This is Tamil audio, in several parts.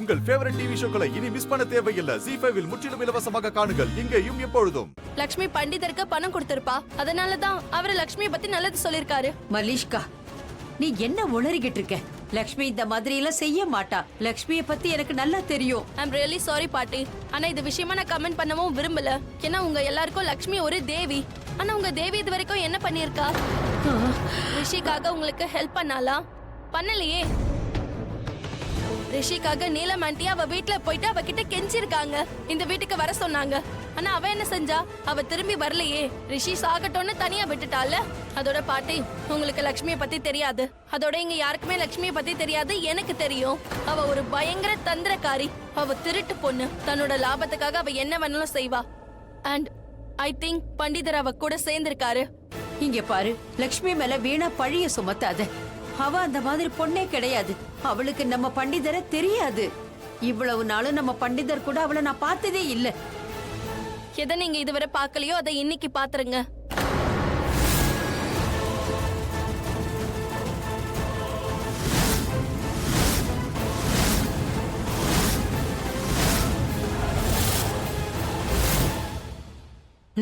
உங்கள் ஃபேவரட் டிவி ஷோக்களை இனி மிஸ் பண்ண தேவையில்லை. ZEE5 இல் முற்றிலும் இலவசமாக காணுங்கள். இங்கேயும் எப்பொழுதும். லக்ஷ்மி பண்டிதருக்கு பணம் கொடுத்திருப்பா, அதனாலதான் அவரு லக்ஷ்மியை பத்தி நல்லது சொல்லிருக்காரு. மலிஷ்கா, நீ என்ன உளறிக்கிட்டு இருக்க? லக்ஷ்மி இந்த மாதிரி எல்லாம் செய்ய மாட்டா. லக்ஷ்மிய பத்தி எனக்கு நல்லா தெரியும். ஐம் ரியலி சாரி பாட்டி. ஆனா இது விஷயமா நான் கமெண்ட் பண்ணவும் விரும்பல. ஏன்னா உங்க எல்லாருக்கும் லக்ஷ்மி ஒரு தேவி. ஆனா உங்க தேவி இது வரைக்கும் என்ன பண்ணிருக்கா? ரிஷிக்காக உங்களுக்கு ஹெல்ப் பண்ணாலா? பண்ணலையே. ரிஷிக்காக நீலம் ஆண்டி அவ வீட்டுல போயிட்டு அவகிட்ட கெஞ்சிருக்காங்க, இந்த வீட்டுக்கு வர சொன்னாங்க. ஆனா அவ என்ன செஞ்சா? அவ திரும்பி வரலையே. ரிஷி சாகட்டோன்னு தனியா விட்டுட்டால. அதோட பாட்டி, உங்களுக்கு லக்ஷ்மியை பத்தி தெரியாது. அதோட இங்க யாருக்குமே லக்ஷ்மியை பத்தி தெரியாது. எனக்கு தெரியும். அவ ஒரு பயங்கர தந்திரக்காரி. அவ திருட்டு பொண்ணு. தன்னோட லாபத்துக்காக அவ என்ன வேணாலும் செய்வா. அண்ட் ஐ திங்க் பண்டிதர் அவ கூட சேர்ந்திருக்காரு. இங்க பாரு, லக்ஷ்மி மேல வீணா பழிய சுமத்தாத. அவ அந்த மாதிரி பொண்ணே கிடையாது. அவளுக்கு நம்ம பண்டிதரை தெரியாது. இவ்வளவு நாளும் நம்ம பண்டிதர் கூட அவளை நான் பார்த்ததே இல்ல. எதை நீங்க இதுவரை பார்க்கலையோ அதை இன்னைக்கு பாத்துருங்க.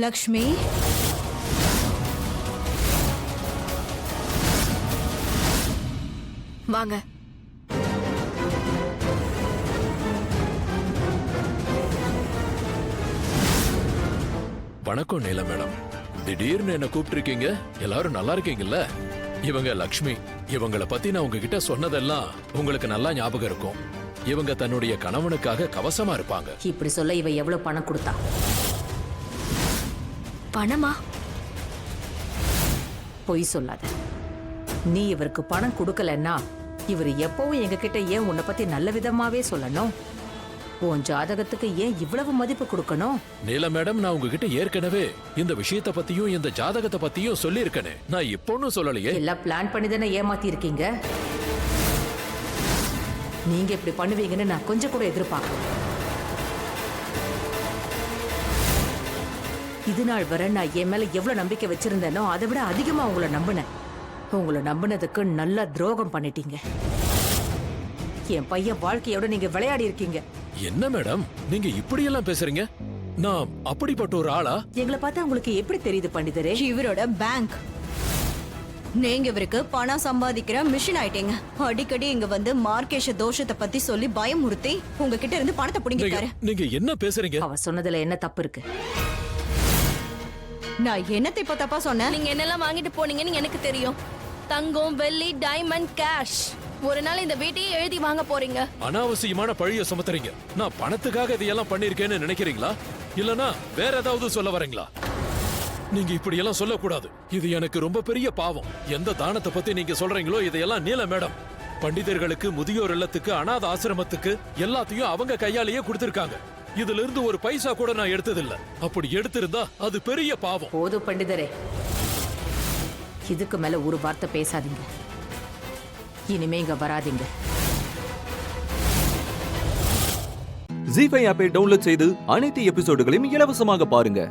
லக்ஷ்மி, வாங்க. வணக்கம் நீலா மேடம். திடீர்னு என்ன கூப்பிட்டிருக்கீங்க. எல்லாரும் நல்லா இருக்கீங்கல்ல? இவங்க லக்ஷ்மி. இவங்கள பத்தி நான் உங்ககிட்ட சொன்னதெல்லாம் உங்களுக்கு நல்லா ஞாபகம் இருக்கும். இவங்க தன்னுடைய கணவனுக்காக கவசமா இருப்பாங்க. இப்படி சொல்ல இவ எவ்வளவு பணம் கொடுத்தா? பணமா? பொய் சொல்லாத. நீ இவருக்கு பணம் கொடுக்கலன்னா இவர் எப்பவும் எங்க கிட்ட ஏன் உன்னை பத்தி நல்ல விதமாவே சொல்லணும்? உன் ஜாதகத்துக்கு ஏன் இவ்வளவு மதிப்பு கொடுக்கணும்? நீலா மேடம், நான் உங்ககிட்ட ஏற்கனவே இந்த விஷயத்த பத்தியும் இந்த ஜாதகத்தை பத்தியும் சொல்லி இருக்கேனே. நான் இப்பொன்னும் சொல்லலையே. எல்லாம் பிளான் பண்ணி தானே ஏமாத்தி இருக்கீங்க. நீங்க இப்படி பண்ணுவீங்கன்னு நான் கொஞ்சம் கூட எதிர்பார்க்கல. இது நாள் வரை நான் என் மேல எவ்வளவு நம்பிக்கை வச்சிருந்தேனோ அதை விட அதிகமா உங்களை நம்பினேன். உங்களை நம்பினதுக்கு நல்லா துரோகம் பண்ணிட்டீங்க. என் பையன் வாழ்க்கையோட நீங்க விளையாடி இருக்கீங்க. என்ன மேடம் நீங்க இப்படி எல்லாம் பேசுறீங்க? நான் அப்படிப்பட்ட ஒரு ஆளா? எங்களை பார்த்தா உங்களுக்கு எப்படி தெரியுது பண்டிதரே? இவரோட பேங்க். நீங்க இவருக்கு பணம் சம்பாதிக்கிற மிஷின் ஆயிட்டீங்க. அடிக்கடி இங்க வந்து மார்க்கேஷ தோஷத்தை பத்தி சொல்லி பயமுறுத்தி உங்ககிட்ட இருந்து பணத்தை புடிங்கிட்டாரு. நீங்க என்ன பேசுறீங்க? அவ சொன்னதுல என்ன தப்பு இருக்கு? நான் என்னத்தை இப்ப தப்பா சொன்னேன்? நீங்க என்னெல்லாம் வாங்கிட்டு போனீங்கன்னு எனக்கு தெரியும். தங்கம், வெள்ளி, டைமண்ட், கேஷ். ஒரு நாள் இந்த வீட்டையே எழுதி வாங்க போறீங்க. அனாவசியமான பழிய சுமத்துறீங்க. நான் பணத்துக்காக இதையெல்லாம் பண்ணிருக்கேன்னு நினைக்கிறீங்களா? இல்லனா வேற ஏதாவது சொல்ல வரீங்களா? நீங்க இப்படி எல்லாம் சொல்லக்கூடாது. இது எனக்கு ரொம்ப பெரிய பாவம். எந்த தானத்தை பத்தி நீங்க சொல்றீங்களோ இதையெல்லாம் நீல மேடம் பண்டிதர்களுக்கு, முதியோர் இல்லத்துக்கு, அனாத ஆசிரமத்துக்கு எல்லாத்தையும் அவங்க கையாலேயே கொடுத்திருக்காங்க. இதுல இருந்து ஒரு பைசா கூட நான் எடுத்ததில்ல. அப்படி எடுத்திருந்தா அது பெரிய பாவம். போது பண்டிதரே, இதுக்கு மேல ஒரு வார்த்தை பேசாதீங்க. இனிமே இங்க வராதீங்க. ZEE5 ஆப்பை டவுன்லோட் செய்து அனைத்து எபிசோடுகளையும் இலவசமாக பாருங்க.